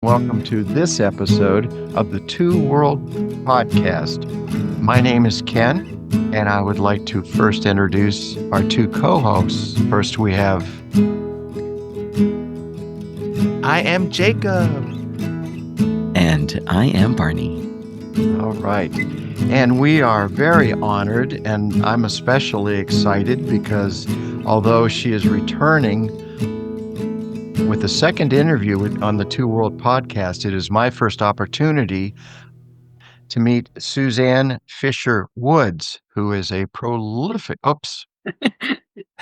Welcome to this episode of the Two World Podcast. My name is Ken, and I would like to first introduce our two co-hosts. First, we have I am Jacob. And I am Barney. all right. And we are very honored, and I'm especially excited because although she is returning with the second interview on the Two World Podcast, it is my first opportunity to meet Suzanne Fisher Woods, who is a prolific,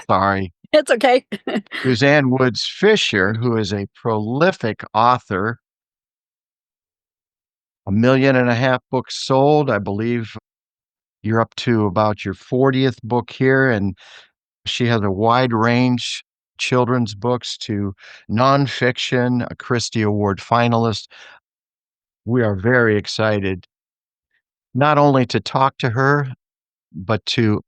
sorry, It's okay. Suzanne Woods Fisher, who is a prolific author, 1.5 million books sold. I believe you're up to about your 40th book here, and she has a wide range children's books to nonfiction, a Christie Award finalist. We are very excited not only to talk to her, but to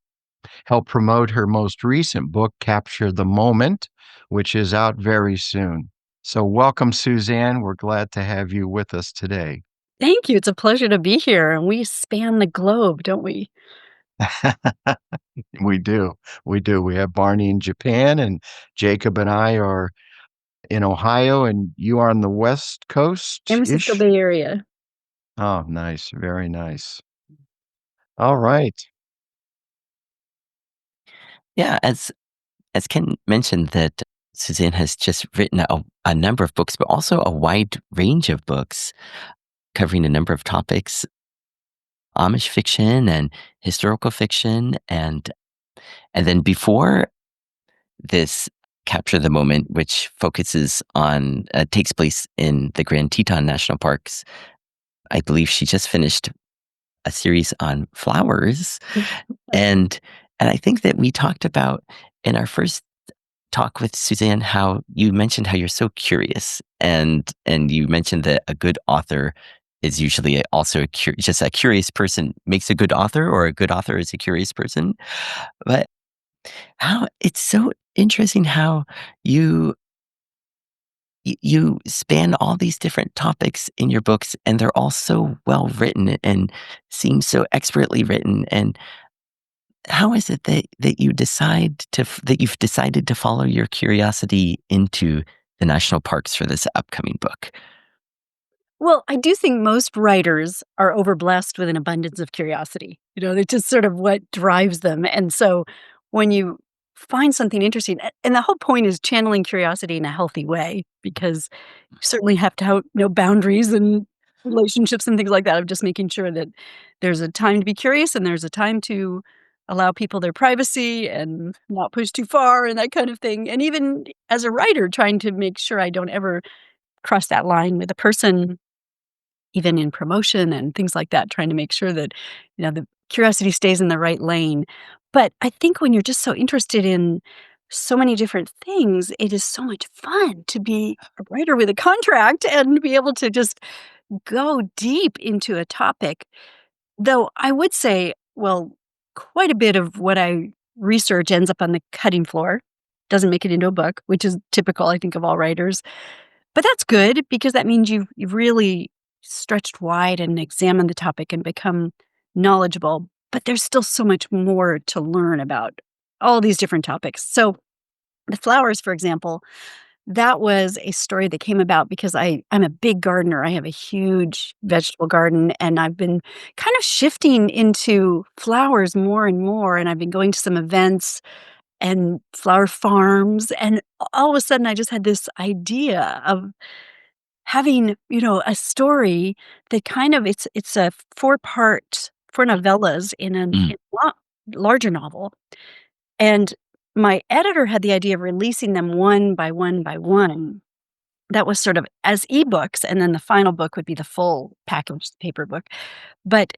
help promote her most recent book, Capture the Moment, which is out very soon. So welcome, Suzanne. We're glad to have you with us today. Thank you. It's a pleasure to be here. And we span the globe, don't we? We do. We do. We have Barney in Japan, and Jacob and I are in Ohio, and you are on the West San Francisco Coast-ish? Bay Area. Oh, nice. Very nice. All right. Yeah, as Ken mentioned, that Suzanne has just written a number of books, but also a wide range of books covering a number of topics: Amish fiction and historical fiction, and then before this, Capture the Moment, which focuses on takes place in the Grand Teton National Parks. I believe she just finished a series on flowers. And I think that we talked about in our first talk with Suzanne how you mentioned how you're so curious, and you mentioned that a good author is usually also just a curious person makes a good author, or a good author is a curious person. But how it's so interesting how you you span all these different topics in your books, and they're all so well written and seem so expertly written. And how is it that you've decided to follow your curiosity into the national parks for this upcoming book? Well, I do think most writers are overblessed with an abundance of curiosity. It's just sort of what drives them. And so when you find something interesting, and the whole point is channeling curiosity in a healthy way, because you certainly have to have boundaries and relationships and things like that, of just making sure that there's a time to be curious and there's a time to allow people their privacy and not push too far and that kind of thing. And even as a writer, trying to make sure I don't ever cross that line with a person, even in promotion and things like that, trying to make sure that, the curiosity stays in the right lane. But I think when you're just so interested in so many different things, it is so much fun to be a writer with a contract and be able to just go deep into a topic. Though I would say, well, quite a bit of what I research ends up on the cutting floor, doesn't make it into a book, which is typical, I think, of all writers. But that's good because that means you've really stretched wide and examined the topic and become knowledgeable. But there's still so much more to learn about all these different topics. So the flowers, for example, that was a story that came about because I'm a big gardener. I have a huge vegetable garden, and I've been kind of shifting into flowers more and more. And I've been going to some events and flower farms, and all of a sudden I just had this idea of having, a story that kind of it's a four novellas in a Mm. larger novel. And my editor had the idea of releasing them one by one by one. That was sort of as ebooks, and then the final book would be the full packaged paper book. But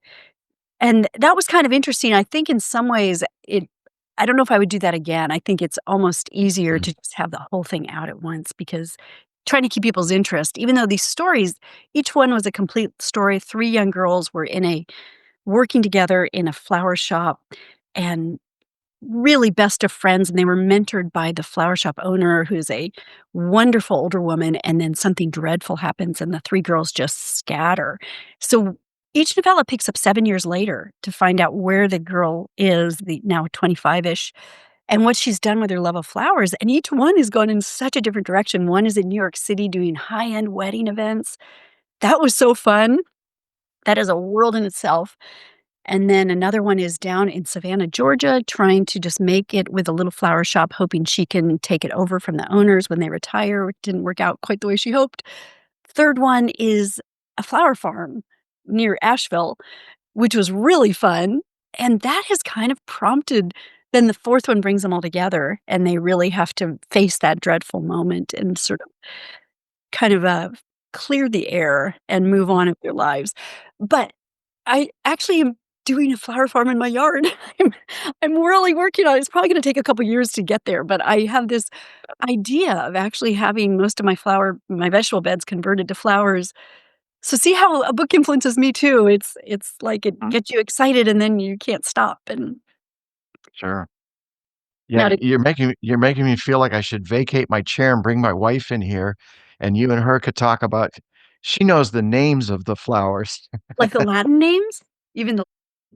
and that was kind of interesting. I think in some ways I don't know if I would do that again. I think it's almost easier Mm. to just have the whole thing out at once, because trying to keep people's interest, even though these stories, each one was a complete story. Three young girls were working together in a flower shop, and really best of friends, and they were mentored by the flower shop owner, who's a wonderful older woman, and then something dreadful happens, and the 3 girls just scatter. So each novella picks up 7 years later to find out where the girl is, the now 25-ish, and what she's done with her love of flowers, and each one has gone in such a different direction. One is in New York City doing high-end wedding events. That was so fun. That is a world in itself. And then another one is down in Savannah, Georgia, trying to just make it with a little flower shop, hoping she can take it over from the owners when they retire. It didn't work out quite the way she hoped. Third one is a flower farm near Asheville, which was really fun. And that has kind of prompted then the fourth one brings them all together, and they really have to face that dreadful moment and sort of kind of, clear the air and move on with their lives. But I actually am doing a flower farm in my yard. I'm I'm really working on it. It's probably gonna take a couple years to get there, but I have this idea of actually having most of my vegetable beds converted to flowers. So see how a book influences me too. It's like it Mhm. gets you excited and then you can't stop, and Sure. now Yeah, to you're making me feel like I should vacate my chair and bring my wife in here, and you and her could talk about she knows the names of the flowers. like the Latin names, even the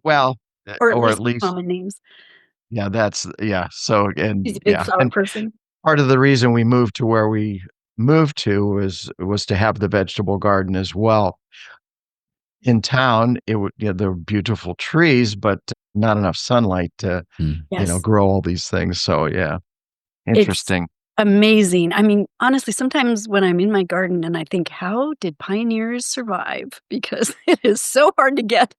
Well, or at or at least least common names. yeah, that's yeah, so She's a big yeah, flower and person. part of the reason we moved to where we moved to was to have the vegetable garden as well. In town, it would there were beautiful trees, but not enough sunlight to, Mm. Yes. grow all these things, so yeah, It's interesting. amazing. I mean, honestly, sometimes when I'm in my garden and I think, "How did pioneers survive?" Because it is so hard to get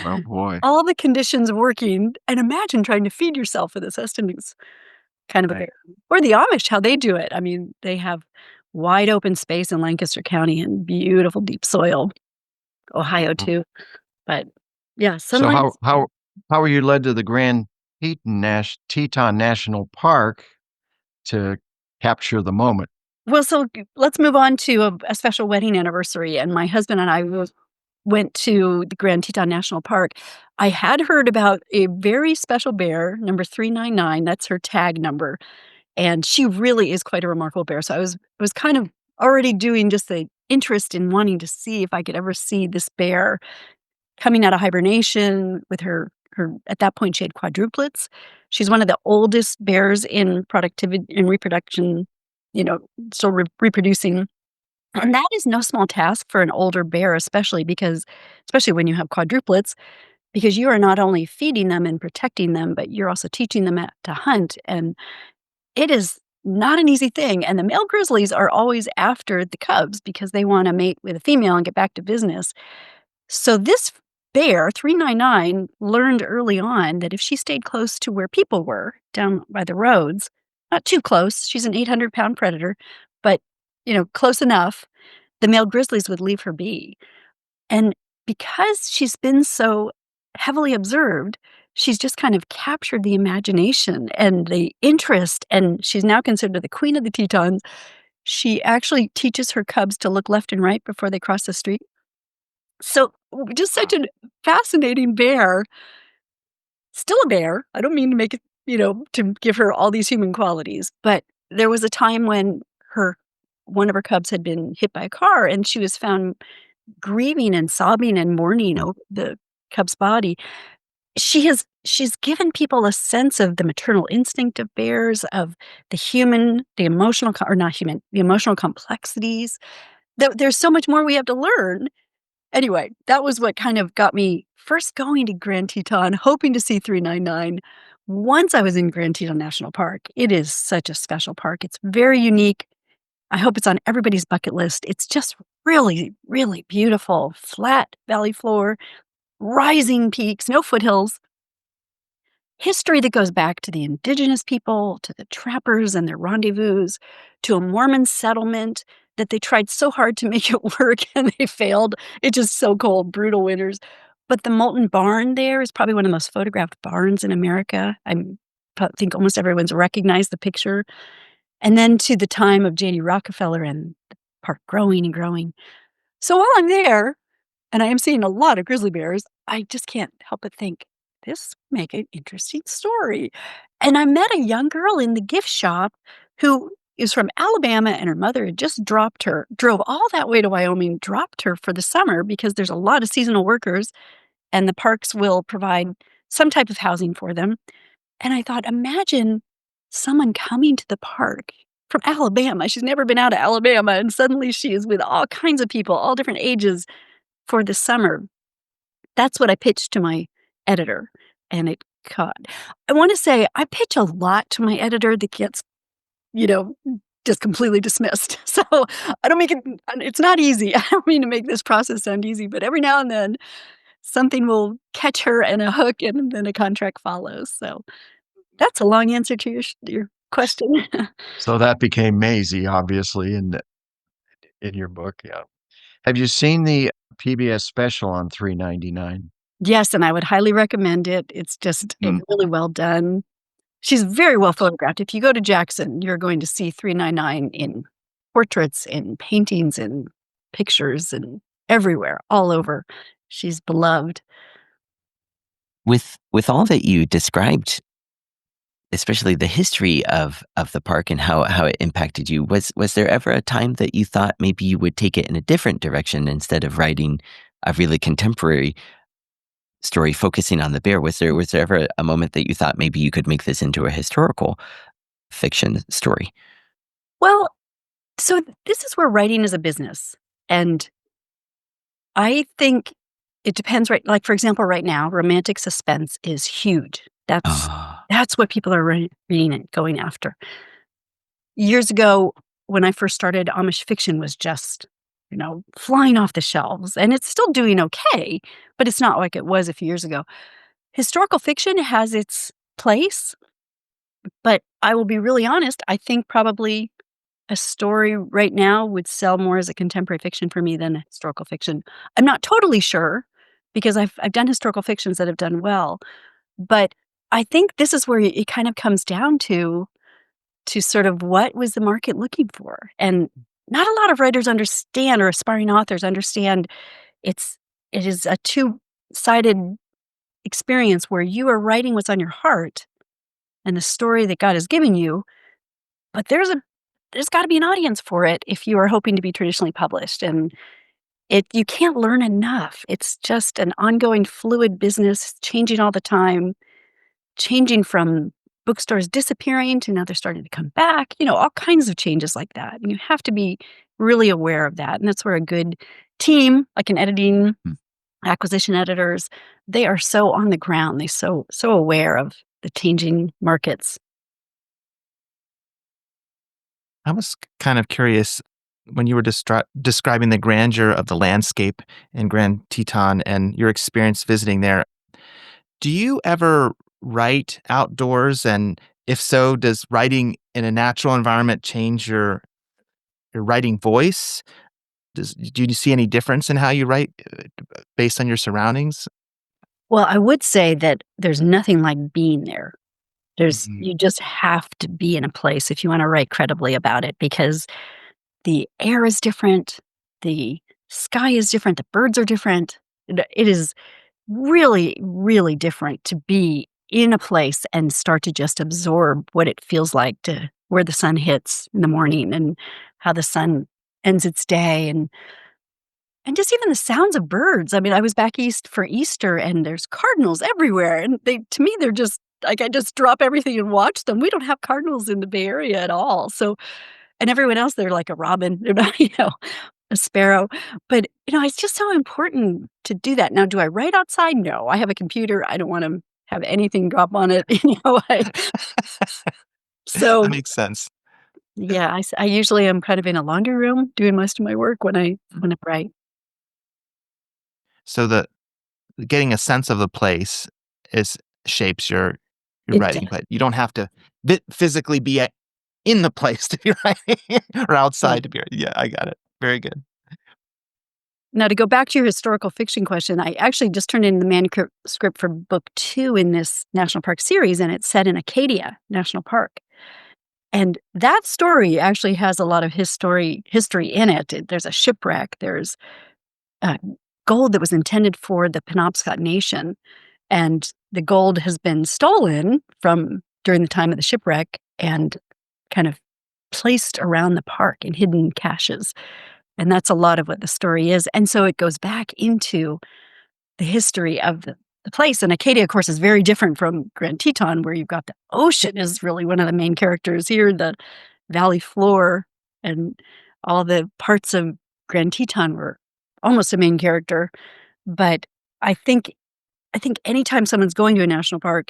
Oh, boy. all the conditions working, and imagine trying to feed yourself with a sustenance kind of a Right. garden. Or the Amish, how they do it. I mean, they have wide open space in Lancaster County and beautiful deep soil. Ohio Mhm. too, but yeah, So sunlight. how were you led to the Grand Teton National Park to capture the moment? Well, so let's move on to a special wedding anniversary, and my husband and I went to the Grand Teton National Park. I had heard about a very special bear, number 399, that's her tag number, and she really is quite a remarkable bear, so I was kind of already doing just the interest in wanting to see if I could ever see this bear coming out of hibernation with her at that point, she had quadruplets. She's one of the oldest bears in productivity in reproduction, you know, still reproducing, and that is no small task for an older bear, especially when you have quadruplets, because you are not only feeding them and protecting them, but you're also teaching them to hunt, and it is not an easy thing, and the male grizzlies are always after the cubs because they wanna mate with a female and get back to business. So this bear, 399, learned early on that if she stayed close to where people were, down by the roads, not too close, she's an 800-pound predator, but, close enough, the male grizzlies would leave her be. And because she's been so heavily observed, she's just kind of captured the imagination and the interest, and she's now considered the queen of the Tetons. She actually teaches her cubs to look left and right before they cross the street. So, just such a fascinating bear, still a bear. I don't mean to make it, to give her all these human qualities, but there was a time when her one of her cubs had been hit by a car, and she was found grieving and sobbing and mourning over the cub's body. She's given people a sense of the maternal instinct of bears, of the emotional or not human, the emotional complexities. There's so much more we have to learn. Anyway, that was what kind of got me first going to Grand Teton, hoping to see 399. Once I was in Grand Teton National Park, it is such a special park. It's very unique. I hope it's on everybody's bucket list. It's just really, really beautiful. Flat valley floor, rising peaks, no foothills. History that goes back to the indigenous people, to the trappers and their rendezvous, to a Mormon settlement that they tried so hard to make it work and they failed. It's just so cold, brutal winters. But the Molten Barn there is probably one of the most photographed barns in America. Think almost everyone's recognized the picture. And then to the time of J.D. Rockefeller and the park growing and growing. So while I'm there, and I am seeing a lot of grizzly bears, I just can't help but think, this make an interesting story. And I met a young girl in the gift shop who is from Alabama, and her mother had just drove all that way to Wyoming, dropped her for the summer because there's a lot of seasonal workers and the parks will provide some type of housing for them. And I thought, imagine someone coming to the park from Alabama. She's never been out of Alabama, and suddenly she is with all kinds of people, all different ages for the summer. That's what I pitched to my editor, and it caught. I wanna say I pitch a lot to my editor that gets, you know, just completely dismissed. So, I don't make it it's not easy. I don't mean to make this process sound easy, but every now and then, something will catch her in a hook, and then a contract follows. So, that's a long answer to your question. So that became Maisie, obviously, in your book, yeah. Have you seen the PBS special on 399? Yes, and I would highly recommend it. It's really well done. She's very well photographed. If you go to Jackson, you're going to see 399 in portraits, in paintings, in pictures, and everywhere, all over. She's beloved. With all that you described, especially the history of the park and how it impacted you, was there ever a time that you thought maybe you would take it in a different direction instead of writing a really contemporary story focusing on the bear? Was there ever a moment that you thought maybe you could make this into a historical fiction story? Well, so this is where writing is a business. And I think it depends, right? Like, for example, right now, romantic suspense is huge. That's Ah, that's what people are reading and going after. Years ago, when I first started, Amish fiction was just, flying off the shelves, and it's still doing okay, but it's not like it was a few years ago. Historical fiction has its place, but I will be really honest, I think probably a story right now would sell more as a contemporary fiction for me than a historical fiction. I'm not totally sure because I've done historical fictions that have done well, but I think this is where it kind of comes down to sort of what was the market looking for. And not a lot of writers understand or aspiring authors understand it's it is a two-sided experience where you are writing what's on your heart and the story that God has given you, but there's got to be an audience for it if you are hoping to be traditionally published. And you can't learn enough. It's just an ongoing fluid business, changing all the time, changing from bookstores disappearing to now they're starting to come back, all kinds of changes like that. And you have to be really aware of that. And that's where a good team, like an editing, hmm. acquisition editors, they are so on the ground. They so aware of the changing markets. I was kind of curious when you were describing the grandeur of the landscape in Grand Teton and your experience visiting there. Do you ever write outdoors? And if so, does writing in a natural environment change your writing voice? Do you see any difference in how you write based on your surroundings? Well, I would say that there's nothing like being there. Mhm. You just have to be in a place if you want to write credibly about it because the air is different, the sky is different, the birds are different. It is really, really different to be in a place and start to just absorb what it feels like to where the sun hits in the morning and how the sun ends its day and just even the sounds of birds. I mean, I was back east for Easter and there's cardinals everywhere and to me they're just like I just drop everything and watch them. We don't have cardinals in the Bay Area at all. So and everyone else they're like a robin, they're not, a sparrow. But, it's just so important to do that. Now, do I write outside? No. I have a computer. I don't wanna have anything drop on it, That so, makes sense. yeah, I usually am kind of in a laundry room doing most of my work when I write. So the getting a sense of the place is shapes your It writing, does. but you don't have to physically be in the place to be writing or Yeah. outside to be writing. Yeah, I got it. Very good. Now to go back to your historical fiction question, I actually just turned in the manuscript for book 2 in this national park series, and it's set in Acadia National Park. And that story actually has a lot of history in it. There's a shipwreck, there's, uh, gold that was intended for the Penobscot Nation, and the gold has been stolen from during the time of the shipwreck and kind of placed around the park in hidden caches. And that's a lot of what the story is. And so it goes back into the history of the place. And Acadia, of course, is very different from Grand Teton, where you've got the ocean is really one of the main characters. Here, the valley floor and all the parts of Grand Teton were almost a main character. But I think anytime someone's going to a national park,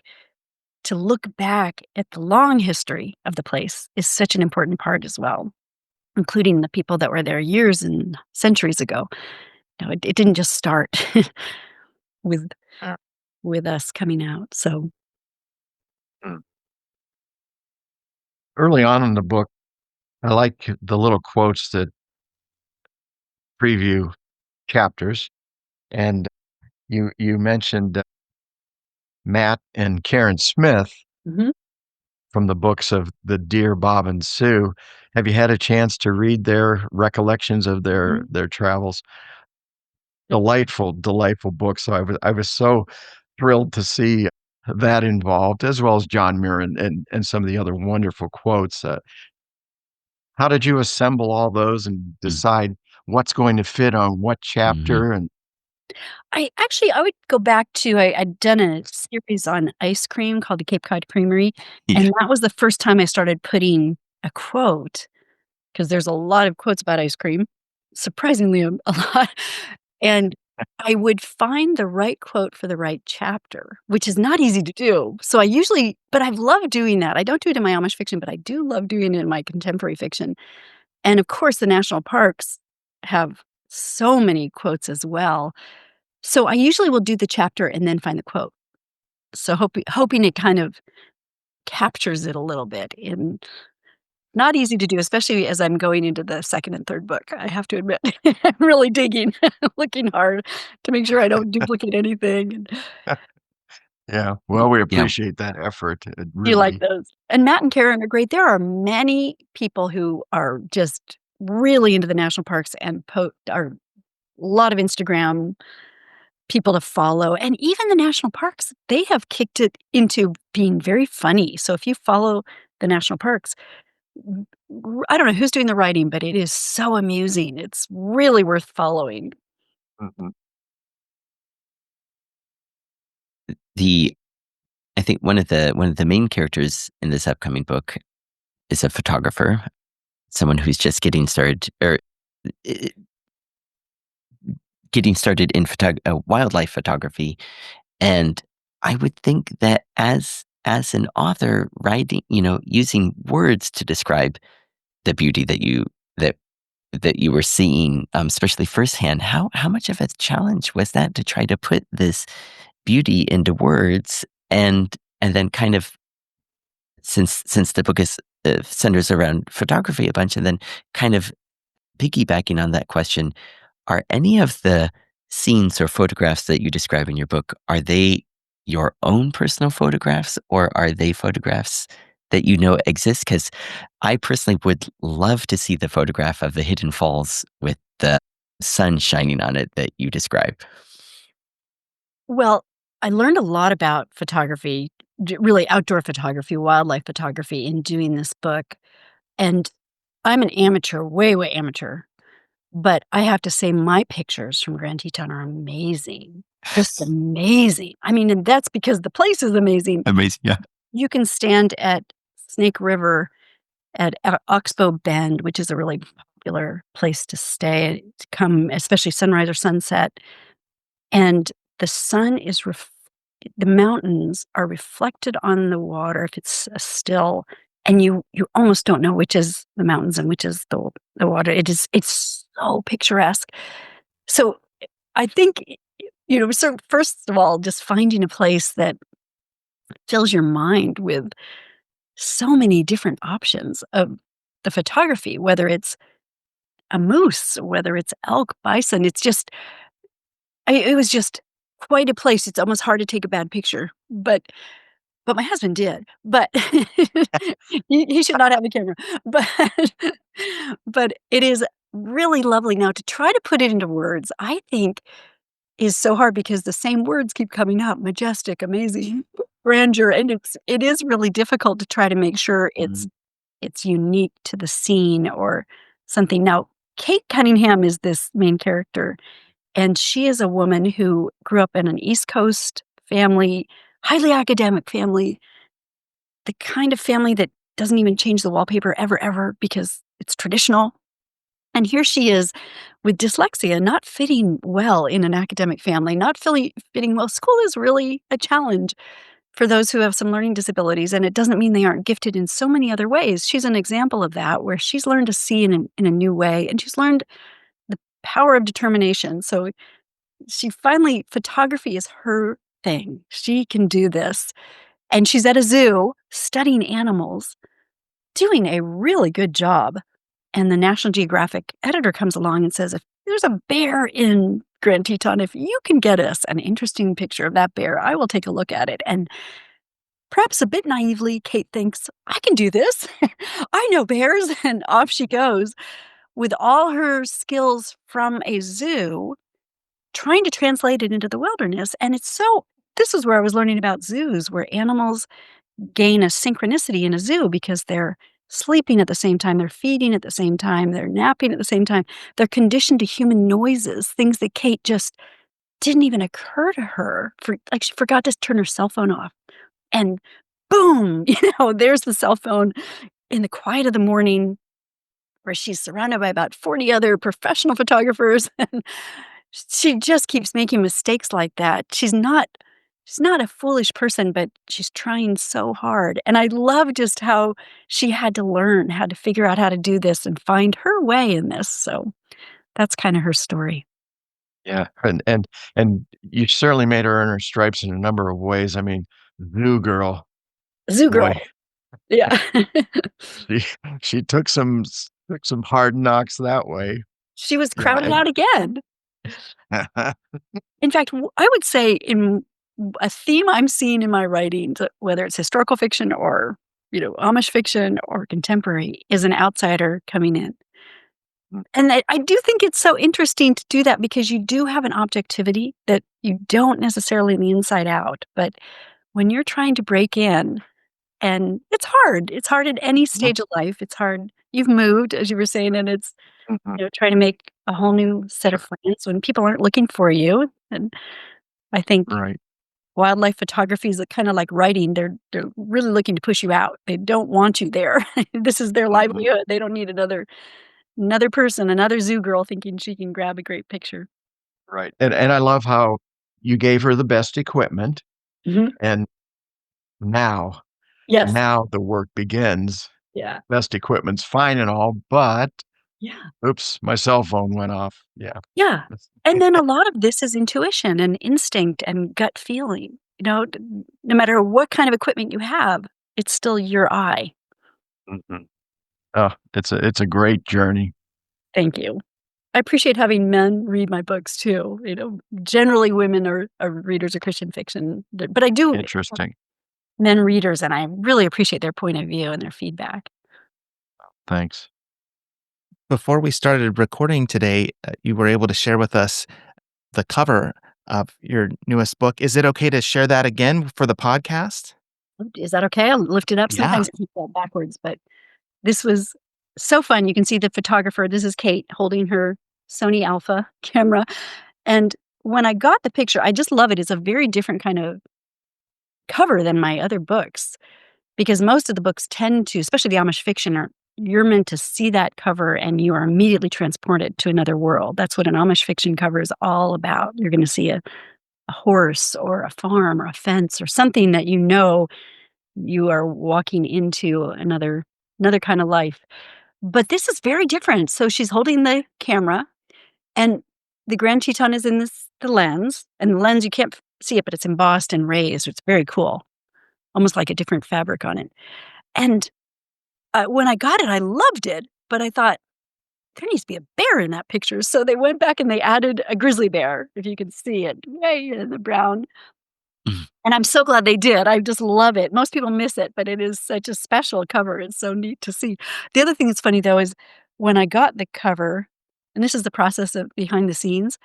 to look back at the long history of the place is such an important part as well, including the people that were there years and centuries ago. It didn't just start with with us coming out. So Mm. Early on in the book, I like the little quotes that preview chapters, and you mentioned Matt and Karen Smith mhm. from the books of the Dear Bob and Sue. Have you had a chance to read their recollections of their travels? Delightful, delightful book. So I was so thrilled to see that involved, as well as John Muir and some of the other wonderful quotes. How did you assemble all those and Mm. decide what's going to fit on what Mhm. chapter? And I would go back to I'd done a series on ice cream called the Cape Cod Creamery, Yeah. and that was the first time I started putting a quote, because there's a lot of quotes about ice cream, surprisingly a lot, and I would find the right quote for the right chapter, which is not easy to do. So but I've loved doing that. I don't do it in my Amish fiction, but I do love doing it in my contemporary fiction. And of course, the national parks have so many quotes as well. So I usually will do the chapter and then find the quote. So hoping it kind of captures it a little bit. And not easy to do, especially as I'm going into the second and third book, I have to admit. I'm really digging, looking hard to make sure I don't duplicate anything. And yeah, well, we Yeah. appreciate that effort. It you like really, those. And Matt and Karen are great. There are many people who are just really into the national parks and are a lot of Instagram people to follow. And even the national parks, they have kicked it into being very funny. So if you follow the national parks, I don't know who's doing the writing, but it is so amusing. It's really worth following. mhm, The I think one of the main characters in this upcoming book is a photographer, someone who's just getting started or uh, getting started in wildlife photography. And I would think that as an author writing, using words to describe the beauty that that you were seeing, especially firsthand, how much of a challenge was that to try to put this beauty into words and then kind of since the book is centers around photography a bunch, and then kind of piggybacking on that question, are any of the scenes or photographs that you describe in your book, are they your own personal photographs or are they photographs that you know exist? Because I personally would love to see the photograph of the Hidden Falls with the sun shining on it that you describe. Well, I learned a lot about photography, really outdoor photography, wildlife photography in doing this book. And I'm an amateur, way, way amateur. But I have to say my pictures from Grand Teton are amazing, just amazing. I mean, and that's because the place is amazing. Amazing. Yeah. You can stand at Snake River at Oxbow Bend, which is a really popular place to stay, to come, especially sunrise or sunset, and the sun is the mountains are reflected on the water if it's still, and you almost don't know which is the mountains and which is the water. It's so picturesque. So I think, so first of all, just finding a place that fills your mind with so many different options of the photography, whether it's a moose, whether it's elk, bison. It was just quite a place. It's almost hard to take a bad picture, but my husband did. But he should not have a camera. But but it is really lovely. Now to try to put it into words, I think is so hard because the same words keep coming up: majestic, amazing, grandeur, and it is really difficult to try to make sure Mhm. it's unique to the scene or something. Now, Kate Cunningham is this main character, and she is a woman who grew up in an East Coast family, highly academic family, the kind of family that doesn't even change the wallpaper ever, ever because it's traditional. And here she is with dyslexia, not fitting well in an academic family, not fitting well. School is really a challenge for those who have some learning disabilities, and it doesn't mean they aren't gifted in so many other ways. She's an example of that, where she's learned to see in a new way, and she's learned the power of determination. So she finally, photography is her thing. She can do this. And she's at a zoo studying animals, doing a really good job. And the National Geographic editor comes along and says, if there's a bear in Grand Teton, if you can get us an interesting picture of that bear, I will take a look at it. And perhaps a bit naively, Kate thinks, I can do this. I know bears. And off she goes with all her skills from a zoo, trying to translate it into the wilderness. And this is where I was learning about zoos, where animals gain a synchronicity in a zoo because they're sleeping at the same time, they're feeding at the same time, they're napping at the same time. They're conditioned to human noises, things that Kate just didn't even occur to her. Like she forgot to turn her cell phone off. And boom, there's the cell phone in the quiet of the morning where she's surrounded by about 40 other professional photographers. And she just keeps making mistakes like that. She's not a foolish person, but she's trying so hard. And I love just how she had to learn how to figure out how to do this and find her way in this. So that's kind of her story. Yeah, and you certainly made her earn her stripes in a number of ways. I mean, Zoo Girl, Zoo boy, girl. Yeah. she she took some hard knocks that way. She was Yeah, crowded out again. In fact, I would say in a theme I'm seeing in my writings, whether it's historical fiction or, Amish fiction or contemporary, is an outsider coming in. And I do think it's so interesting to do that because you do have an objectivity that you don't necessarily in the inside out. But when you're trying to break in, and it's hard. It's hard at any Mhm, stage of life. It's hard. You've moved, as you were saying, and it's, mhm. trying to make a whole new set of Sure, friends when people aren't looking for you. And I think right. wildlife photography is kind of like writing. They're really looking to push you out. They don't want you there. This is their Mhm, livelihood. They don't need another person, another zoo girl thinking she can grab a great picture. right, and I love how you gave her the best equipment, Mhm. and now Yes. now the work begins. Yeah. Best equipment's fine and all, but Yeah. oops, my cell phone went off. Yeah. Yeah. And then a lot of this is intuition and instinct and gut feeling. No matter what kind of equipment you have, it's still your eye. Mhm. Oh, it's a great journey. Thank you. I appreciate having men read my books too. Generally women are readers of Christian fiction, but I do have Interesting. men readers, and I really appreciate their point of view and their feedback. Thanks. Before we started recording today, you were able to share with us the cover of your newest book. Is it okay to share that again for the podcast? Is that okay? I'll lift it up. Yeah. Sometimes I keep that backwards, but this was so fun. You can see the photographer. This is Kate holding her Sony Alpha camera. And when I got the picture, I just love it. It's a very different kind of cover than my other books because most of the books tend to, especially the Amish fiction, you're meant to see that cover and you are immediately transported to another world. That's what an Amish fiction cover is all about. You're going to see a horse or a farm or a fence or something that you are walking into another kind of life. But this is very different. So she's holding the camera, and the Grand Teton is in the lens, and the lens you can't see it, but it's embossed and raised. It's very cool, almost like a different fabric on it. And when I got it, I loved it, but I thought there needs to be a bear in that picture. So they went back and they added a grizzly bear, if you can see it, way in the brown. Mhm. And I'm so glad they did. I just love it. Most people miss it, but it is such a special cover. It's so neat to see. The other thing that's funny though is when I got the cover, and this is the process of behind the scenes,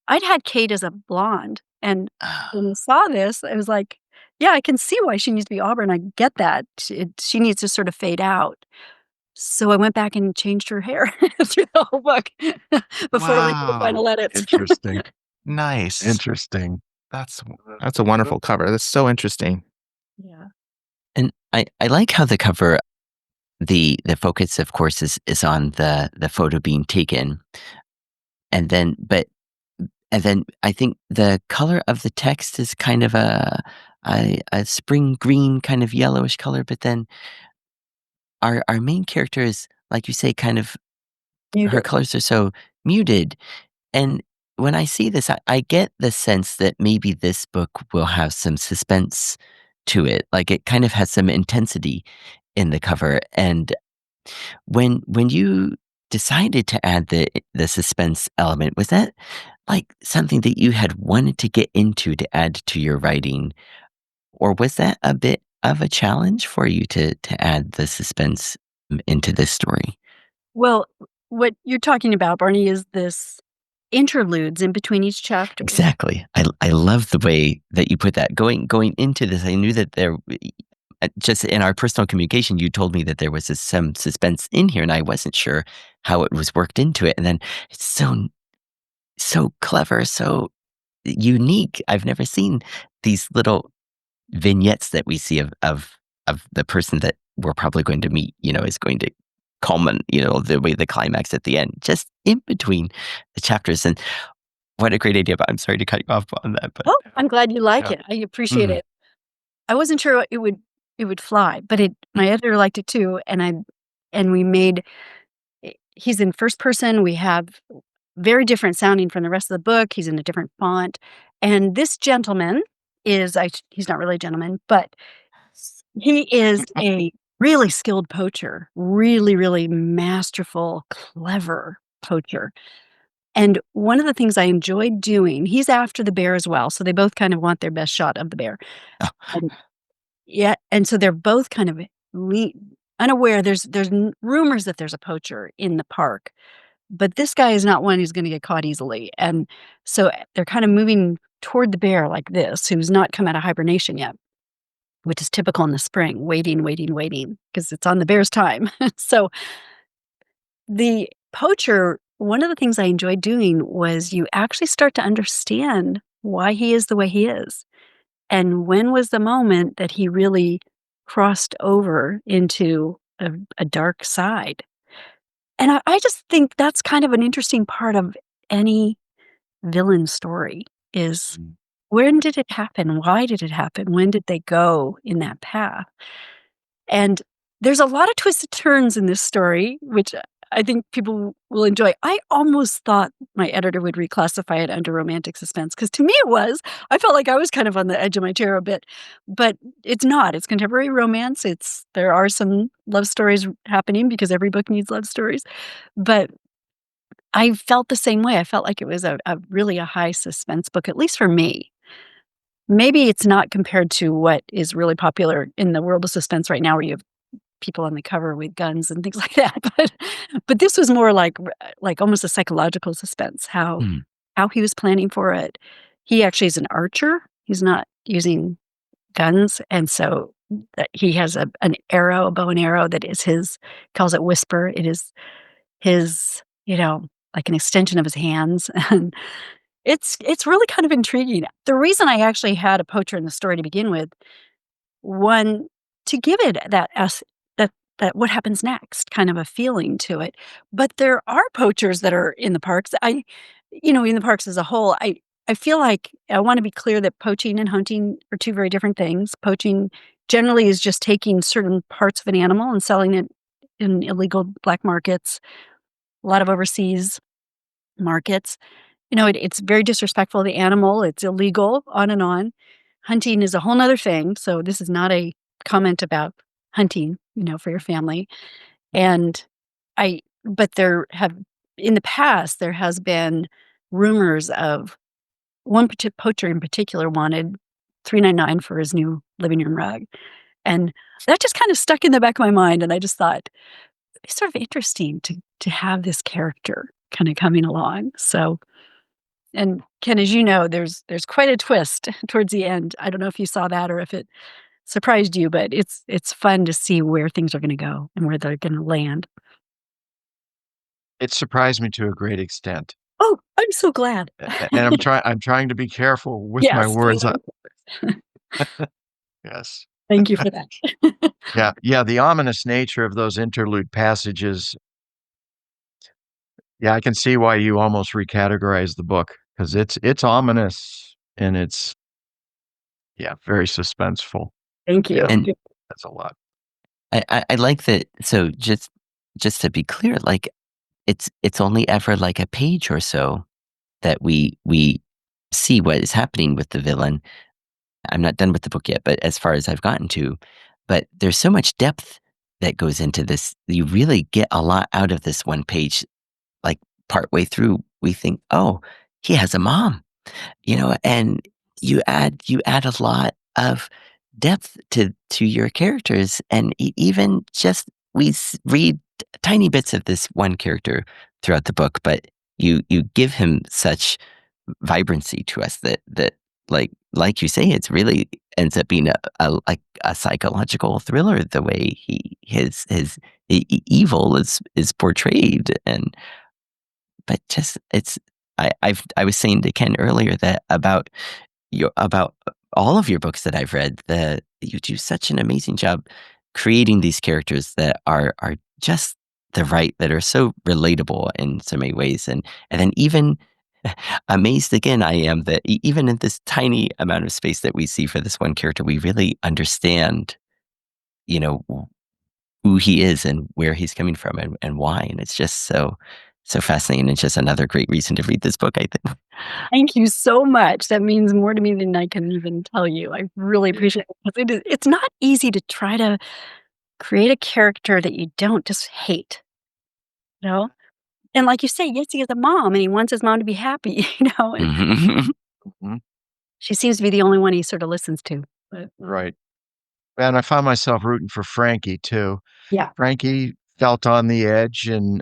I'd had Kate as a blonde, and when I saw this, I was like, "Yeah, I can see why she needs to be auburn, I get that. She needs to sort of fade out." So I went back and changed her hair through the whole book before, like, the Wow. final edits. Interesting. Nice. Interesting. That's that's a wonderful cover. That's so interesting. Yeah. And I like how the cover, the focus, of course, is on the photo being taken, and then I think the color of the text is kind of a spring green, kind of yellowish color. But then our main character is, like you say, kind of You her did. colors are so muted. And when I see this, I get the sense that maybe this book will have some suspense to it. Like it kind of has some intensity in the cover. And when you decided to add the suspense element, was that like something that you had wanted to get into to add to your writing, or was that a bit of a challenge for you to add the suspense into this story? Well, what you're talking about, Barney, is this interludes in between each chapter. Exactly. I love the way that you put that. Going into this, I knew that there, just in our personal communication, you told me that there was some suspense in here, and I wasn't sure how it was worked into it. And then it's so clever, so unique. I've never seen these little vignettes that we see of the person that we're probably going to meet. Is going to culminate. The way the climax at the end, just in between the chapters. And what a great idea! But I'm sorry to cut you off on that. But Oh, I'm glad you like Yeah. it. I appreciate Mhm. it. I wasn't sure it would fly, but my editor liked it too, and we made he's in first person, we have very different sounding from the rest of the book, he's in a different font, and this gentleman he's not really a gentleman, but he is a really skilled poacher, really, really masterful, clever poacher, and one of the things I enjoyed doing he's after the bear as well, so they both kind of want their best shot of the bear. And yeah, and so they're both kind of le unaware there's rumors that there's a poacher in the park, but this guy is not one who's gonna get caught easily, and so, they're kinda moving toward the bear like this, who's not come out of hibernation yet, which is typical in the spring, waiting, waiting, waiting, because it's on the bear's time. So, the poacher one of the things I enjoyed doing was you actually start to understand why he is the way he is. And when was the moment that he really crossed over into a dark side? And I just think that's kind of an interesting part of any villain story is Mm. when did it happen? Why did it happen? When did they go in that path? And there's a lot of twists and turns in this story, which I think people will enjoy. I almost thought my editor would reclassify it under romantic suspense because to me it was. I felt like I was kind of on the edge of my chair a bit, but it's not. It's contemporary romance. There are some love stories happening because every book needs love stories, but I felt the same way. I felt like it was a really a high suspense book, at least for me. Maybe it's not compared to what is really popular in the world of suspense right now, where you have people on the cover with guns and things like that, but this was more like almost a psychological suspense, Mm. how he was planning for it. He actually is an archer. He's not using guns, and so that he has an arrow, a bow and arrow that is his calls it whisper. It is his, like an extension of his hands, and it's really kind of intriguing. The reason I actually had a poacher in the story to begin with, one, to give it that what happens next kind of a feeling to it, but there are poachers that are in the parks. In the parks as a whole, I feel like I wanna be clear that poaching and hunting are 2 very different things. Poaching generally is just taking certain parts of an animal and selling it in illegal black markets, a lot of overseas markets. It's very disrespectful of the animal, it's illegal, on and on. Hunting is a whole 'nother thing, so this is not a comment about hunting, for your family, and but in the past, there has been rumors of one poacher in particular wanted $3.99 for his new living room rug, and that just kinda stuck in the back of my mind, and I just thought, "It's sort of interesting to have this character kinda coming along," so And Ken, as you know, there's quite a twist towards the end. I don't know if you saw that or if it surprised you, but it's fun to see where things are gonna go and where they're gonna land. It surprised me to a great extent, Oh, I'm so glad. and I'm trying to be careful with my Yes, words, please. yes. Thank you for that. Yeah, the ominous nature of those interlude passages, yeah, I can see why you almost recategorized the book because it's ominous and it's, yeah, very suspenseful. Thank you. Yeah, And that's a lot. I like that. So just to be clear, like it's only ever like a page or so that we see what is happening with the villain. I'm not done with the book yet, but as far as I've gotten to, but there's so much depth that goes into this. You really get a lot out of this one page. Like partway through, we think, oh, he has a mom, and you add a lot of depth to your characters, and even just read tiny bits of this one character throughout the book, but you give him such vibrancy to us that like you say, it's really ends up being like a psychological thriller the way his evil is portrayed. And but just it's I was saying to Ken earlier that about all of your books that I've read, that you do such an amazing job creating these characters that are just that are so relatable in so many ways. And then even amazed again I am that even in this tiny amount of space that we see for this one character, we really understand, you know, who he is and where he's coming from and why. And it's just so fascinating. It's just another great reason to read this book, I think. Thank you so much. That means more to me than I can even tell you. I really appreciate it 'cause it's not easy to try to create a character that you don't just hate, you know? And like you say, yes, he has a mom and he wants his mom to be happy, and Mhm. Mhm, she seems to be the only one he sort of listens to. But right. And I found myself rooting for Frankie too. yeah, Frankie felt on the edge in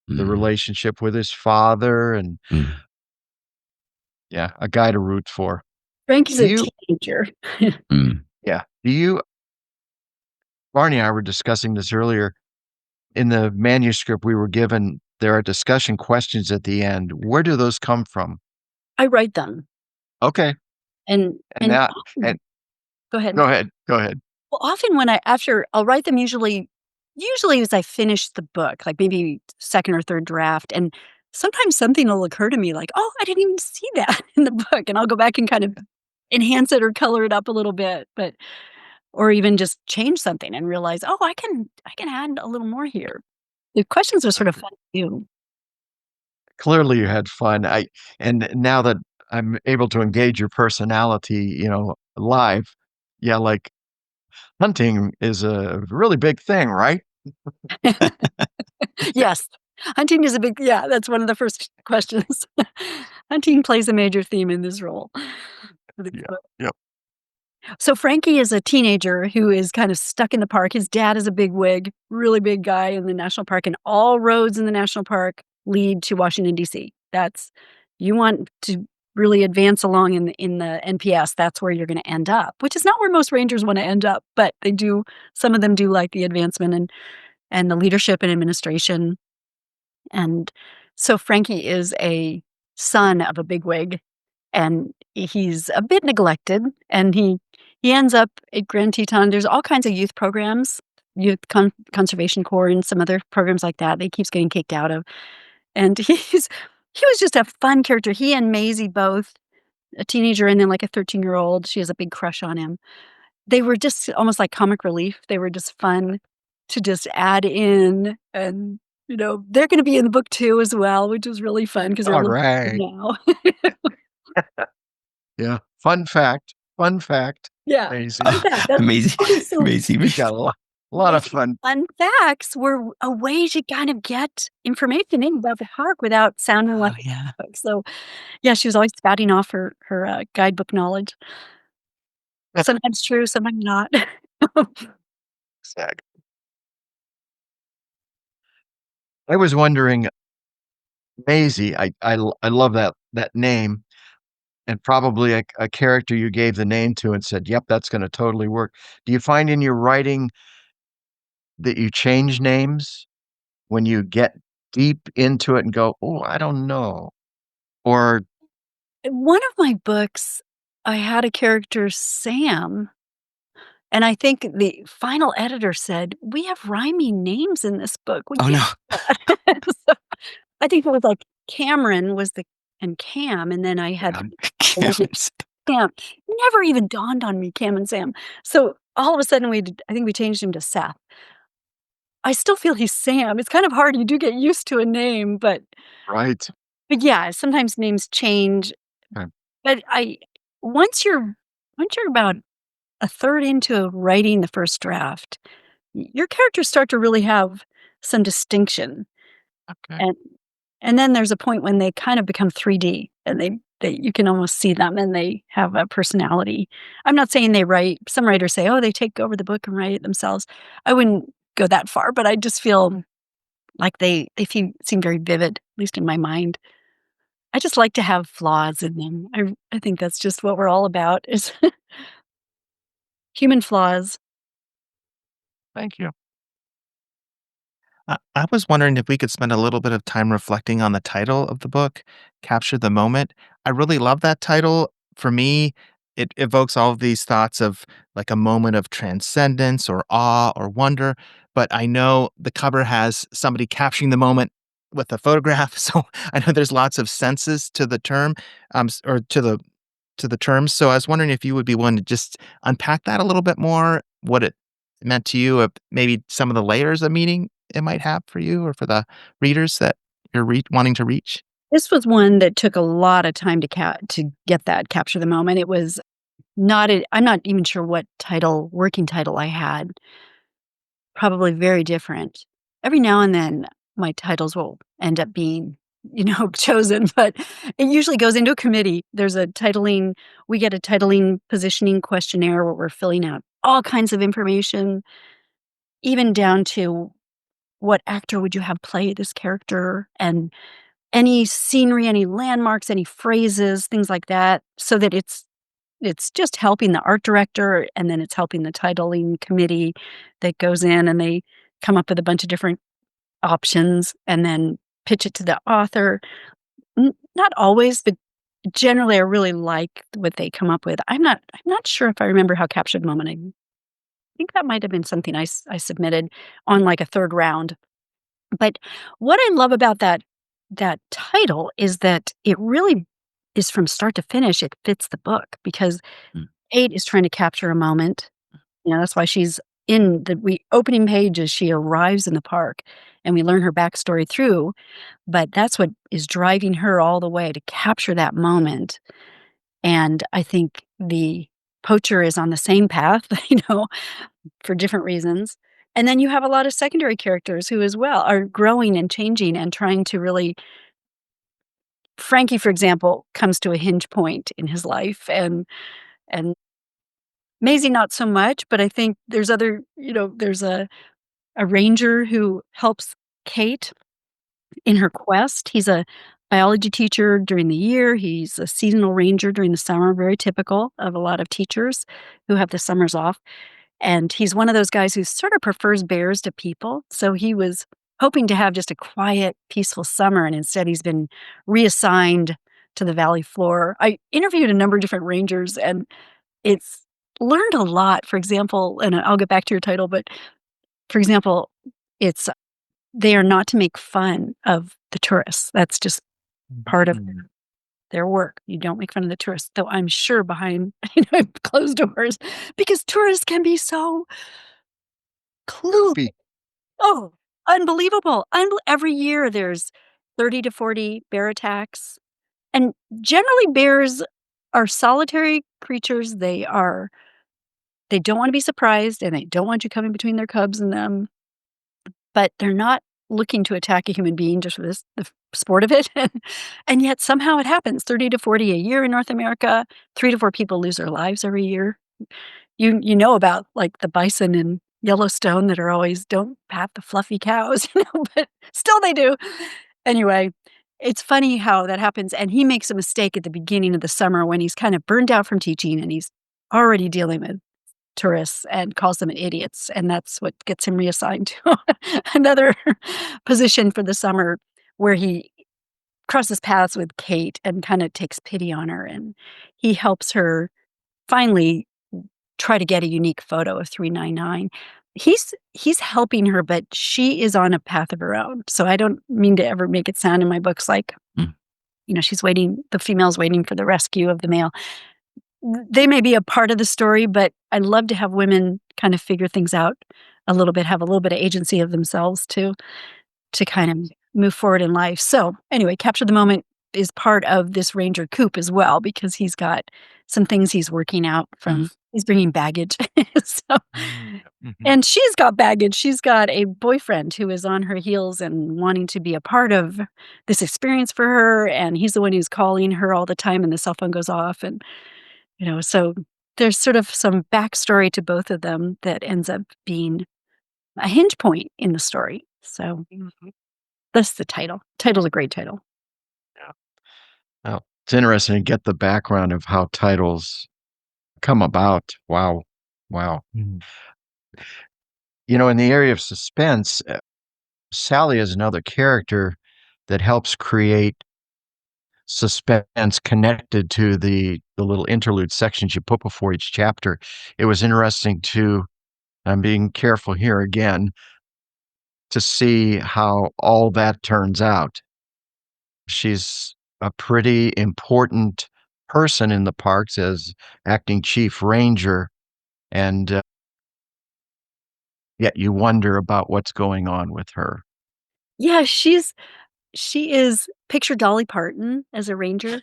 the Mm, relationship with his father and, mm, yeah, a guy to root for. Frankie's Do a you teenager. mm. Yeah. Do you Barney and I were discussing this earlier. In the manuscript we were given, there are discussion questions at the end. Where do those come from? I write them Okay. and And and that often and go ahead. go ahead, go ahead. Well, often when I'll write them usually as I finish the book, like maybe 2nd or 3rd draft, and sometimes something will occur to me like, "Oh, I didn't even see that in the book," and I'll go back and kind of enhance it or color it up a little bit, but or even just change something and realize, "Oh, I can add a little more here." The questions are sort of fun too. Clearly you had fun. I and now that I'm able to engage your personality, live, yeah, like, hunting is a really big thing, right? Yes. Hunting is a big yeah, that's one of the first questions. Hunting plays a major theme in this role. Yeah. Yep. So Frankie is a teenager who is kind of stuck in the park. His dad is a bigwig, really big guy in the national park, and all roads in the national park lead to Washington, D.C. That's you want to really advance along in the NPS, that's where you're gonna end up, which is not where most rangers wanna end up, but they do some of them do like the advancement and the leadership and administration. And so Frankie is a son of a bigwig, and he's a bit neglected, and he ends up at Grand Teton. There's all kinds of youth programs, Youth Conservation Corps and some other programs like that he keeps getting kicked out of, and he was just a fun character. He and Maisie both, a teenager and then, like, a 13-year-old, she has a big crush on him. They were just almost like comic relief. They were just fun to just add in and, they're gonna be in the book too as well, which was really fun because 'cause they're a little Alright. now. Yeah. Fun fact, Yeah. Maisie. Fun fact, that's Amazing, okay, so amazing. You've got a lot of Making fun. fun facts were a way to kind of get information in about the park without sounding Oh like a yeah. book. So, yeah, she was always spouting off her guidebook knowledge. Sometimes true, sometimes not. Exact I was wondering, Maisie, I love that that name and probably a character you gave the name to and said, "Yep, that's gonna totally work." Do you find in your writing that you change names when you get deep into it and go, "Oh, I don't know," or One of my books, I had a character, Sam, and I think the final editor said, "We have rhyming names in this book. We Oh, can't no. do that." So, I think it was, like, Cameron was the and Cam, and then I had Yeah. the name Cam. Never even dawned on me, Cam and Sam. So, all of a sudden, I think we changed him to Seth. I still feel he's Sam. It's kind of hard, you do get used to a name, Right. but yeah, sometimes names change, Okay. but I once you're once you're about a third into writing the first draft, your characters start to really have some distinction, Okay. and then there's a point when they kind of become 3D, and they you can almost see them, and they have a personality. I'm not saying they write some writers say, "Oh, they take over the book and write it themselves." I wouldn't go that far, but I just feel like they seem very vivid, at least in my mind. I just like to have flaws in them. I think that's just what we're all about is human flaws. Thank you. I was wondering if we could spend a little bit of time reflecting on the title of the book, Capture the Moment. I really love that title. For me, it evokes all of these thoughts of like a moment of transcendence or awe or wonder. But I know the cover has somebody capturing the moment with a photograph. So I know there's lots of senses to the term, or to the terms. So I was wondering if you would be willing to just unpack that a little bit more, what it meant to you, maybe some of the layers of meaning it might have for you or for the readers that you're wanting to reach? This was one that took a lot of time to get that capture the moment. It was not I'm not even sure what working title I had. Probably very different. Every now and then, my titles will end up being, chosen, but it usually goes into a committee. We get a titling positioning questionnaire where we're filling out all kinds of information, even down to what actor would you have play this character, and any scenery, any landmarks, any phrases, things like that, so that it's just helping the art director, and then it's helping the titling committee that goes in, and they come up with a bunch of different options and then pitch it to the author. Not always, but generally, I really like what they come up with. I'm not sure if I remember how Captured Moment. I think that might have been something I submitted on, like, a 3rd round. But what I love about that title is that it really is from start to finish, it fits the book because Mm. Kate is trying to capture a moment. That's why she's in the opening page as she arrives in the park, and we learn her backstory through, but that's what is driving her all the way to capture that moment, and I think the poacher is on the same path, for different reasons, and then you have a lot of secondary characters who as well are growing and changing and trying to really Frankie, for example, comes to a hinge point in his life, and Maisie not so much, but I think there's there's a ranger who helps Kate in her quest. He's a biology teacher during the year, he's a seasonal ranger during the summer, very typical of a lot of teachers who have the summers off, and he's one of those guys who sort of prefers bears to people, so he was hoping to have just a quiet, peaceful summer, and instead he's been reassigned to the valley floor. I interviewed a number of different rangers, and it's learned a lot. For example, and I'll get back to your title, but for example, it's they are not to make fun of the tourists. That's just part of Mm. their work. You don't make fun of the tourists, though I'm sure behind, closed doors, because tourists can be so clueless. Be Oh, unbelievable. Every year there's 30 to 40 bear attacks, and generally bears are solitary creatures. They don't wanna be surprised, and they don't want you coming between their cubs and them, but they're not looking to attack a human being just for the sport of it, and yet somehow it happens, 30 to 40 a year in North America, 3 to 4 people lose their lives every year. You know about, like, the bison in Yellowstone that are always, "Don't pat the fluffy cows," but still they do. Anyway, it's funny how that happens, and he makes a mistake at the beginning of the summer when he's kind of burned out from teaching, and he's already dealing with tourists and calls them idiots, and that's what gets him reassigned to another position for the summer where he crosses paths with Kate and kinda takes pity on her, and he helps her finally try to get a unique photo of 399. He's helping her, but she is on a path of her own, so I don't mean to ever make it sound in my books like, Mm. she's waiting the female's waiting for the rescue of the male. They may be a part of the story, but I love to have women kind of figure things out a little bit, have a little bit of agency of themselves to kind of move forward in life. So, anyway, Capture the Moment is part of this Ranger coup as well because he's got some things he's working out from he's bringing baggage. So and she's got baggage. She's got a boyfriend who is on her heels and wanting to be a part of this experience for her, and he's the one who's calling her all the time, and the cell phone goes off, and, so there's sort of some backstory to both of them that ends up being a hinge point in the story. So that's the title. Title's a great title. Well, it's interesting to get the background of how titles come about. Wow. Wow. Mm. In the area of suspense, Sally is another character that helps create suspense connected to the little interlude sections you put before each chapter. It was interesting I'm being careful here again, to see how all that turns out. She's a pretty important person in the parks as acting chief ranger, and yet you wonder about what's going on with her. Yeah, she is picture Dolly Parton as a ranger.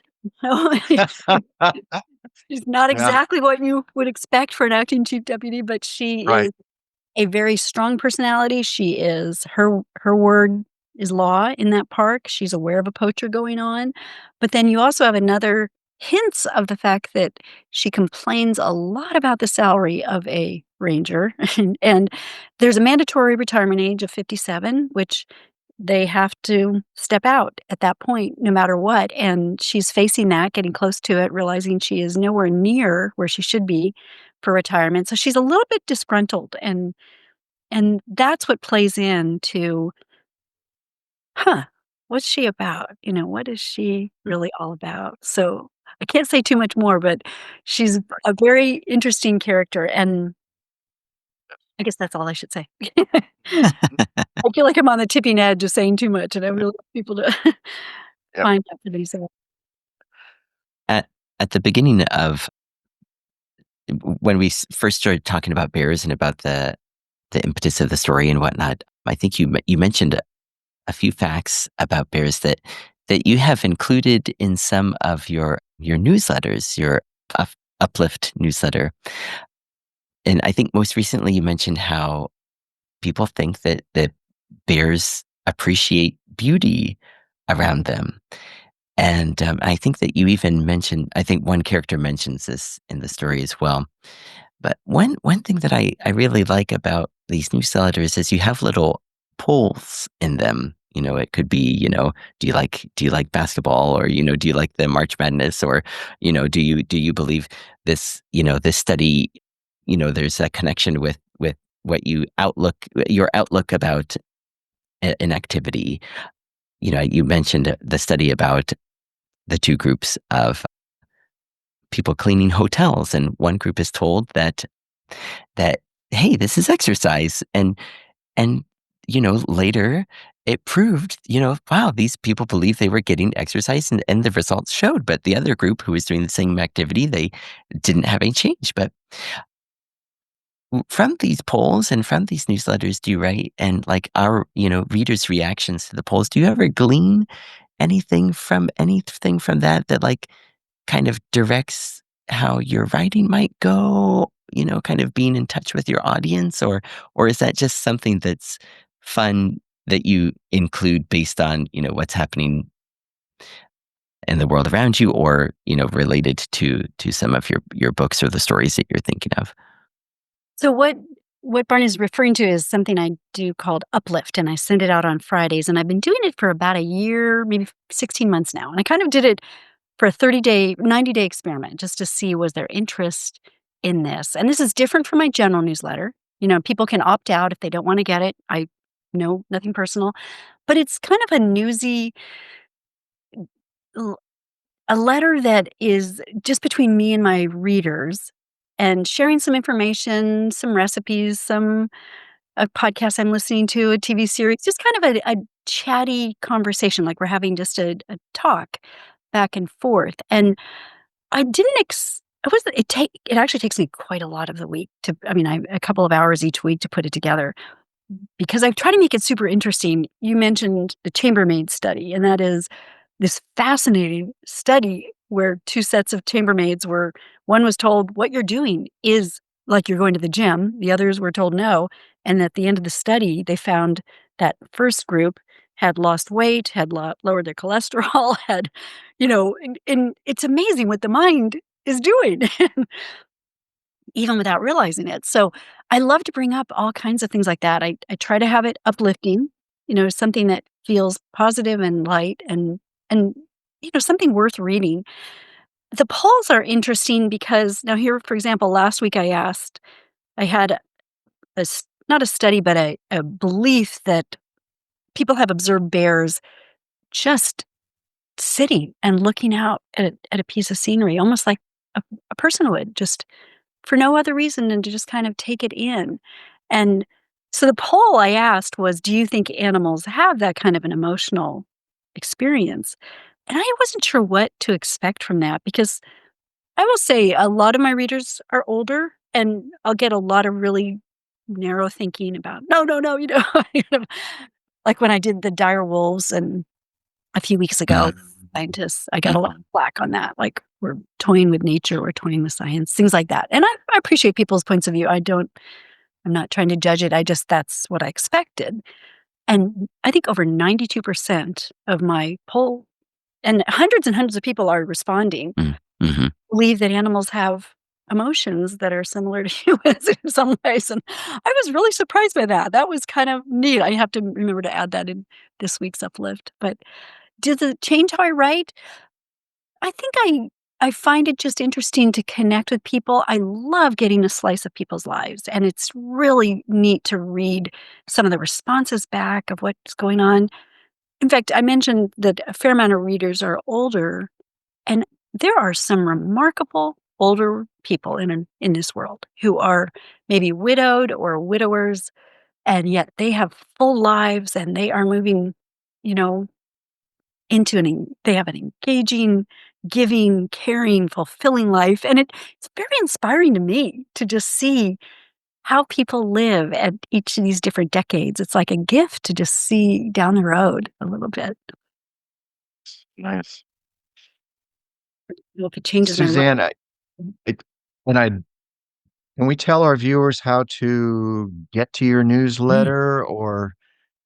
She's not Yeah, exactly what you would expect for an acting chief deputy, but she right. is a very strong personality. She is her word is law in that park. She's aware of a poacher going on. But then you also have another hints of the fact that she complains a lot about the salary of a ranger. And there's a mandatory retirement age of 57, which they have to step out at that point no matter what. And she's facing that, getting close to it, realizing she is nowhere near where she should be for retirement. So she's a little bit disgruntled and that's what plays into, huh, what's she about? What is she really all about? So I can't say too much more, but she's a very interesting character. And I guess that's all I should say. I feel like I'm on the tipping edge of saying too much, and I really want people to Yep. find out for themselves. At the beginning of when we first started talking about bears and about the impetus of the story and whatnot, I think you mentioned a few facts about bears that you have included in some of your newsletters, your Uplift newsletter. And I think most recently you mentioned how people think that bears appreciate beauty around them. And I think that you even mentioned, I think one character mentions this in the story as well. But one thing that I really like about these newsletters is you have little polls in them. It could be, do you like basketball, or do you like the March Madness, or do you believe this, this study, there's a connection with what your outlook about an activity. You mentioned the study about the two groups of people cleaning hotels, and one group is told that hey, this is exercise, and later it proved, wow, these people believed they were getting exercise, and the results showed. But the other group who was doing the same activity, they didn't have any change. But from these polls and from these newsletters do you write, and like our readers' reactions to the polls, do you ever glean anything from that like kind of directs how your writing might go, kind of being in touch with your audience, or is that just something that's fun that you include based on, what's happening in the world around you, or, related to some of your books or the stories that you're thinking of? So what Barney's referring to is something I do called Uplift, and I send it out on Fridays, and I've been doing it for about a year, maybe 16 months now, and I kind of did it for a 30-day, 90-day experiment just to see was there interest in this. And this is different from my general newsletter. People can opt out if they don't want to get it. I know nothing personal, but it's kind of a newsy, l- a letter that is just between me and my readers and sharing some information, some recipes, some a podcast I'm listening to, a TV series, just kind of a chatty conversation, like we're having just a talk back and forth. And I didn't it wasn't it actually takes me quite a lot of the week a couple of hours each week to put it together because I try to make it super interesting. You mentioned the chambermaid study, and that is this fascinating study where two sets of chambermaids were one was told what you're doing is like you're going to the gym, the others were told no, and at the end of the study they found that first group had lost weight, had lowered their cholesterol, had and it's amazing what the mind is doing even without realizing it. So I love to bring up all kinds of things like that. I try to have it uplifting, something that feels positive and light and something worth reading. The polls are interesting because now here, for example, last week I had not a study, but a belief that people have observed bears just sitting and looking out at a piece of scenery, almost like a person would, just for no other reason than to just kind of take it in. And so the poll I asked was, do you think animals have that kind of an emotional experience? And I wasn't sure what to expect from that because I will say a lot of my readers are older and I'll get a lot of really narrow thinking about, no, no, no, you know, like when I did the dire wolves and a few weeks ago, scientists, I got a lot of flack on that. Like we're toying with nature, we're toying with science, things like that. And I appreciate people's points of view. I'm not trying to judge it. That's what I expected. And I think over 92% of my poll and hundreds of people are responding, Mm-hmm. believe that animals have emotions that are similar to humans in some ways. And I was really surprised by that. That was kind of neat. I have to remember to add that in this week's uplift. But does it change how I write? I think I find it just interesting to connect with people. I love getting a slice of people's lives, and it's really neat to read some of the responses back of what's going on. In fact, I mentioned that a fair amount of readers are older, and there are some remarkable older people in this world who are maybe widowed or widowers, and yet they have full lives and they are moving, you know, they have an engaging, giving, caring, fulfilling life, and it's very inspiring to me to just see how people live at each of these different decades. It's like a gift to just see down the road a little bit. Nice. If it changes my Suzanne, writing. it, and I can we tell our viewers how to get to your Mm. newsletter or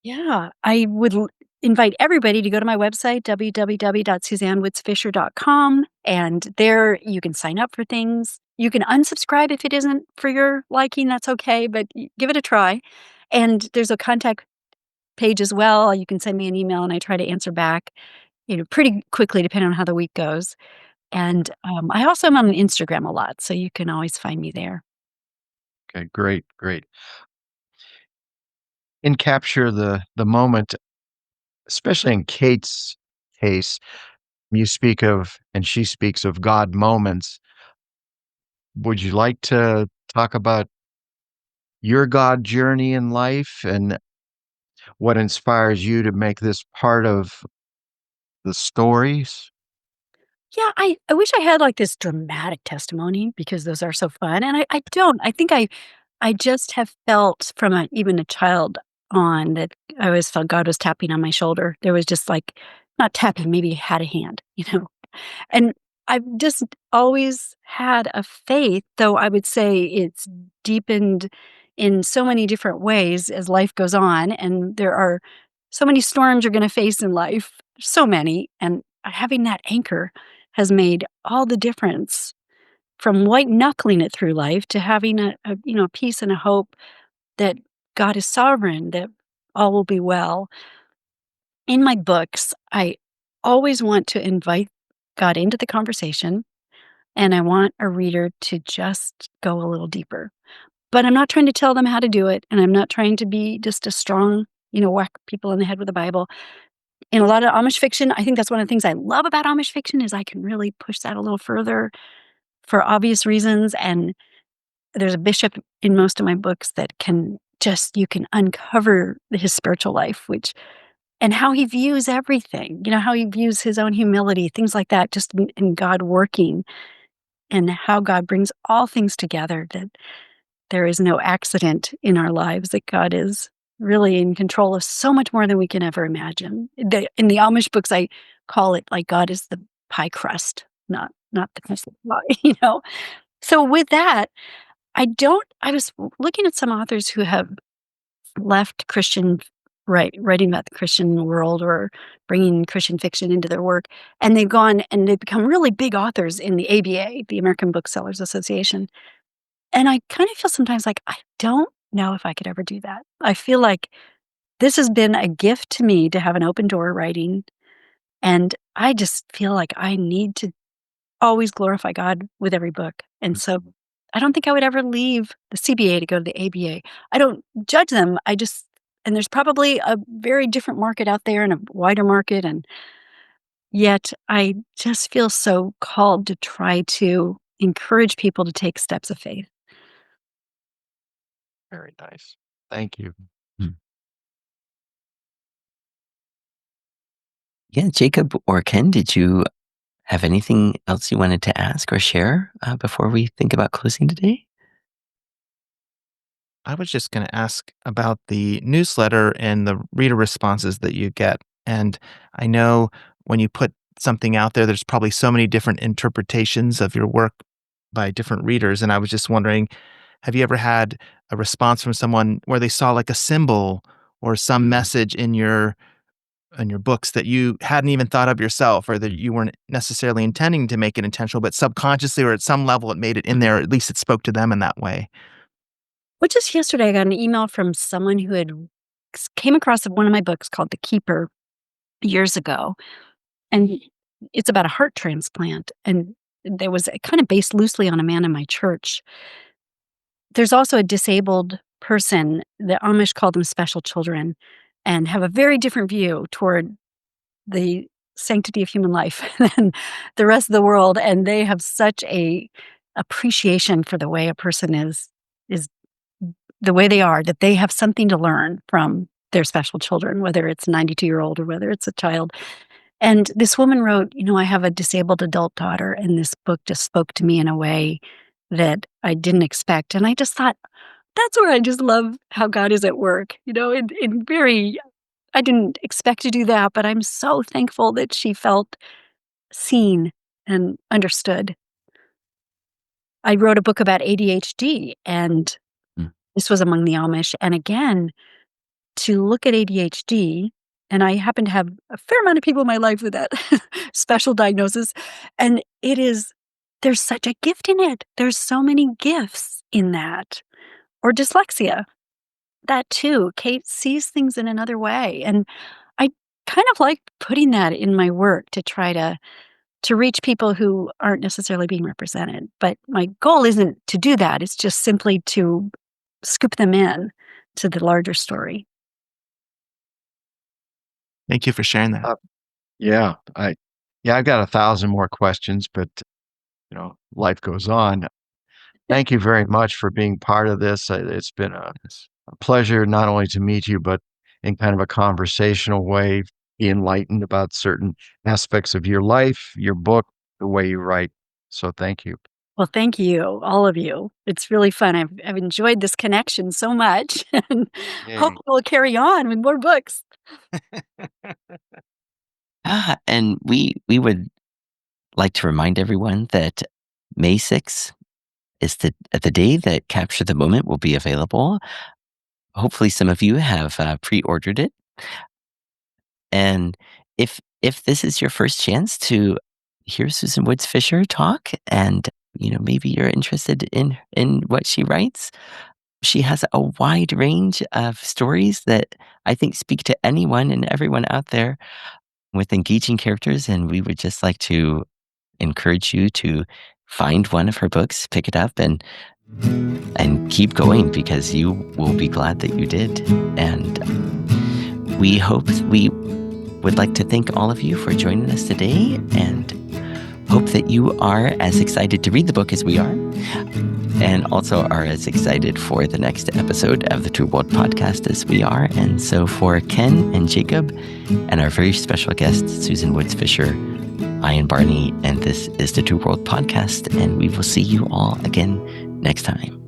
Yeah, I would invite everybody to go to my website, www.suzannewoodsfisher.com. And there you can sign up for things. You can unsubscribe if it isn't for your liking. That's okay, but give it a try. And there's a contact page as well. You can send me an email and I try to answer back, pretty quickly, depending on how the week goes. And I also am on Instagram a lot, so you can always find me there. okay, great, great. And capture the moment, especially in Kate's case, you speak of and she speaks of God moments. Would you like to talk about your God journey in life and what inspires you to make this part of the stories? Yeah, I wish I had like this dramatic testimony because those are so fun. And I don't. I think I just have felt from even a child on that I always felt God was tapping on my shoulder. There was just like not tapping, maybe had a hand, And I've just always had a faith, though I would say it's deepened in so many different ways as life goes on. And there are so many storms you're going to face in life, so many. And having that anchor has made all the difference from white knuckling it through life to having a peace and a hope that God is sovereign, that all will be well. In my books, I always want to invite God into the conversation, and I want a reader to just go a little deeper. But I'm not trying to tell them how to do it, and I'm not trying to be just a strong, whack people in the head with the Bible. In a lot of Amish fiction, I think that's one of the things I love about Amish fiction is I can really push that a little further for obvious reasons, and there's a bishop in most of my books that can just you can uncover his spiritual life, which and how he views everything, how he views his own humility, things like that, just in God working and how God brings all things together, that there is no accident in our lives, that God is really in control of so much more than we can ever imagine. In the Amish books, I call it like God is the pie crust, not the crust of the pie, So with that, I was looking at some authors who have left writing about the Christian world or bringing Christian fiction into their work, and they've gone and they've become really big authors in the ABA, the American Booksellers Association. And I kind of feel sometimes like I don't know if I could ever do that. I feel like this has been a gift to me to have an open door writing, and I just feel like I need to always glorify God with every book. And so I don't think I would ever leave the CBA to go to the ABA. I don't judge them. And there's probably a very different market out there and a wider market. And yet I just feel so called to try to encourage people to take steps of faith. Very nice. Thank you. Mm. Yeah, Jacob or Ken, did you have anything else you wanted to ask or share before we think about closing today? I was just going to ask about the newsletter and the reader responses that you get. And I know when you put something out there, there's probably so many different interpretations of your work by different readers. And I was just wondering, have you ever had a response from someone where they saw like a symbol or some message in your books that you hadn't even thought of yourself, or that you weren't necessarily intending to make it intentional, but subconsciously or at some level it made it in there, or at least it spoke to them in that way? Well, just yesterday, I got an email from someone who had came across one of my books called The Keeper years ago. And it's about a heart transplant. And there was kind of based loosely on a man in my church. There's also a disabled person. The Amish call them special children and have a very different view toward the sanctity of human life than the rest of the world. And they have such a appreciation for the way a person is the way they are, that they have something to learn from their special children, whether it's a 92-year-old or whether it's a child. And this woman wrote, I have a disabled adult daughter, and this book just spoke to me in a way that I didn't expect. And I just thought, that's where I just love how God is at work, in very, I didn't expect to do that, but I'm so thankful that she felt seen and understood. I wrote a book about ADHD, and Mm. this was among the Amish. And again, to look at ADHD, and I happen to have a fair amount of people in my life with that special diagnosis, and there's such a gift in it. There's so many gifts in that. Or dyslexia, that too. Kate sees things in another way, and I kind of like putting that in my work to try to reach people who aren't necessarily being represented. But my goal isn't to do that. It's just simply to scoop them in to the larger story. Thank you for sharing that. Yeah, I've got 1,000 more questions, but life goes on. Thank you very much for being part of this. It's been a pleasure not only to meet you, but in kind of a conversational way, be enlightened about certain aspects of your life, your book, the way you write. So thank you. Well, thank you, all of you. It's really fun. I've enjoyed this connection so much, and hope Yay. we'll carry on with more books. And we would like to remind everyone that May 6th is the day that Capture the Moment will be available. Hopefully, some of you have pre-ordered it. And if this is your first chance to hear Susan Woods Fisher talk, and maybe you're interested in what she writes, She has a wide range of stories that I think speak to anyone and everyone out there with engaging characters, and we would just like to encourage you to find one of her books, pick it up, and keep going, because you will be glad that you did. And we would like to thank all of you for joining us today, and hope that you are as excited to read the book as we are, and also are as excited for the next episode of the True World podcast as we are. And so for Ken and Jacob and our very special guest, Suzanne Woods Fisher, I am Barney, and this is the True World podcast, and we will see you all again next time.